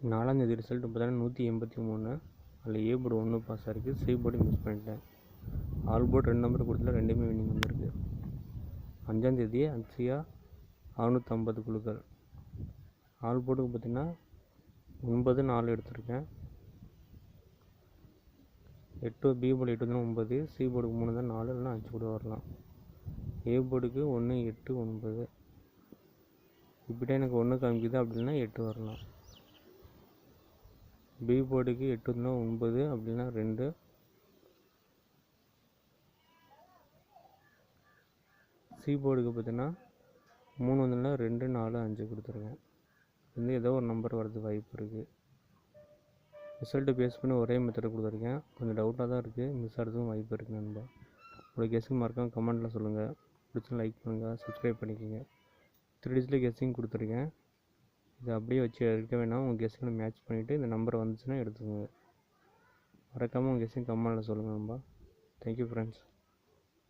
4ஆந்தேதி result பார்த்தீங்கன்னா 183. அதில் A board 1 pass ஆகிருக்கு, சி போர்டு மிஸ் பண்ணிட்டேன். ஆல் போர்டு 2 நம்பர் கொடுத்துல 2மே வின்னிங் வந்திருக்கு. 5ஆந்தேதி அக்ஷயா 650 குழுக்கள். ஆல் போர்டுக்கு பார்த்திங்கன்னா 9 4 எடுத்திருக்கேன். 8 பி போர்டு 8 தான் 9, சி போர்டுக்கு 3 தான் 4, இல்லைனா 5 கூட வரலாம். ஏ போர்டுக்கு 1 8 9, இப்படியே எனக்கு 1 காமிக்குது, அப்படின்னா 8 வரலாம். பி போர்டுக்கு 8 தான் 9, அப்படின்னா 2. சி போர்டுக்கு பார்த்தீங்கன்னா 3 வந்துன்னா 2 4 5 கொடுத்துருக்கேன். வந்து ஏதோ ஒரு நம்பர் வரதுக்கு வாய்ப்பு இருக்குது. ரிசல்ட்டு பேஸ் பண்ணி ஒரே மெத்தடை கொடுத்துருக்கேன். கொஞ்சம் டவுட்டாக தான் இருக்குது, மிஸ் ஆகிறதுக்கும் வாய்ப்பு இருக்குது நண்பா. உங்களோட கெஸ்ஸிங் மறக்காம கமெண்ட்டில் சொல்லுங்கள். பிடிச்சா லைக் பண்ணுங்கள், சப்ஸ்கிரைப் பண்ணிக்கோங்க. 3 டிஜிட்டில் கெஸ்ஸிங் கொடுத்துருக்கேன். இதை அப்படியே வச்சு எடுக்க வேணாம், உங்கள் கெஸ்ஸிங்கில் மேட்ச் பண்ணிவிட்டு இந்த நம்பர் வந்துச்சுன்னா எடுத்துக்கோங்க. மறக்காமல் உங்கள் கெஸ்ஸிங் கமெண்ட்டில் சொல்லுங்கள் நண்பா. Thank you friends.